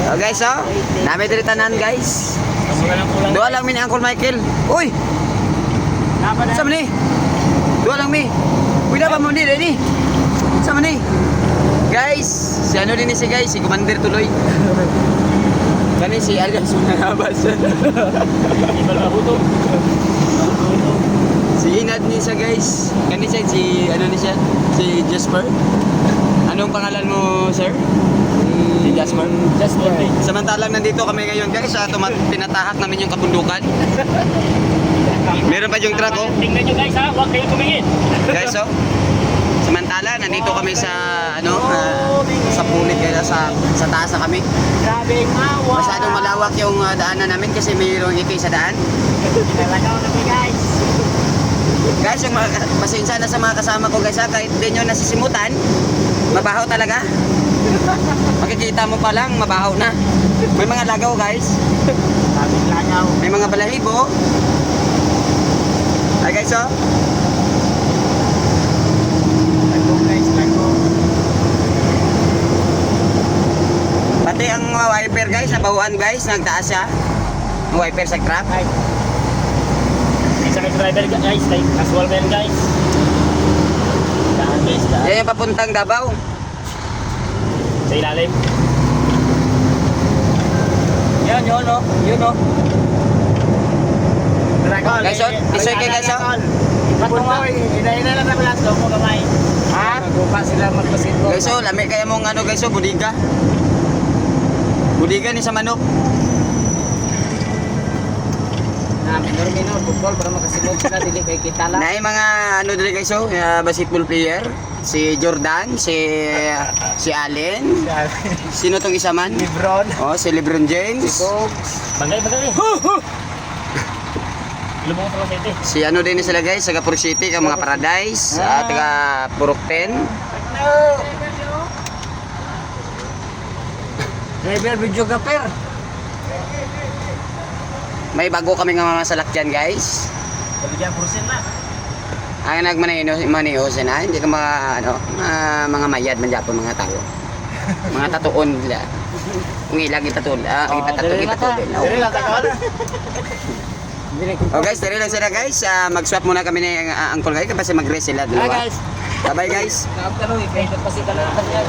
Oh guys, oh. Nami diri tanan guys. Dua lang mi ni Uncle Michael. Uy. Sama ni. Dua lang mi. Uy na ba mo ni ready? Sama ni. Guys, si ano din ni si guys, si Commander tuloy. Kani si Alias Manabas. Ibal mabuto. Si Inad ni siya guys. Kani siya si ano ni siya? Si Jasper. Anong pangalan mo, sir? Si Jasper. Jasper. Samantalang nandito kami ngayon guys, pinatahak namin yung kabundukan. Meron pa yung truck oh. Tingnan nyo guys ha, huwag kayong tumingin. Guys oh. Samantala nandito kami sa ano, sa pulit kaya sa taas na kami. Grabing awa. Masyadong malawak yung daanan namin kasi mayroong ikay sa daan. Nalagaw na guys. Guys, yung pasensya na sa mga kasama ko guys ha, kahit di nyo nasisimutan, mabaho talaga. Makikita mo pa lang, mabaho na. May mga lagaw guys. Grabing lagaw. May mga balahibo. Ay guys oh. Lagaw guys, lagaw. Pati ang mga wiper guys, nabahuan guys, nagtaas siya. Ang wiper sa truck. Isa may driver guys, like casual man guys. Daan guys, daan. Yan yung papuntang Davao. Sa ilalim. Yun, yun oh. Yun oh. Dragon. Guys, oh. Isoy kayo guys oh. Patuloy, ina-ina lang na pala sa mo kamay. Ha? Magkupa sila magbasketball. Guys oh, lami kaya mong ano guys oh, budiga. Budiga ni sa manok. Normino, football para makasimod sila dili kay kita lang. Naay mga ano dili guys oh, basketball player. Si Jordan, si Allen. Sino tong isa man? Lebron. Oh, si LeBron James. Bagay. Lumong sa City. Si ano din sila guys, taga Puro City, ka mga Paradise, taga Purok 10. Driver video gaper. May bago kami nga mga salakyan guys. Bigyan porsin na. Ang nagmaniho na, hindi ka mga mayad man Japon mga tao. Mga tatuon nila. Kung ilang itatol, ipatatol. Dili lang takol. Oh guys, dali lang sila guys. Mag-swap muna kami ni Uncle guys kasi mag-race sila dalawa. Guys. Bye-bye guys. Nakaptanong, kaya pa si Kalatan yan.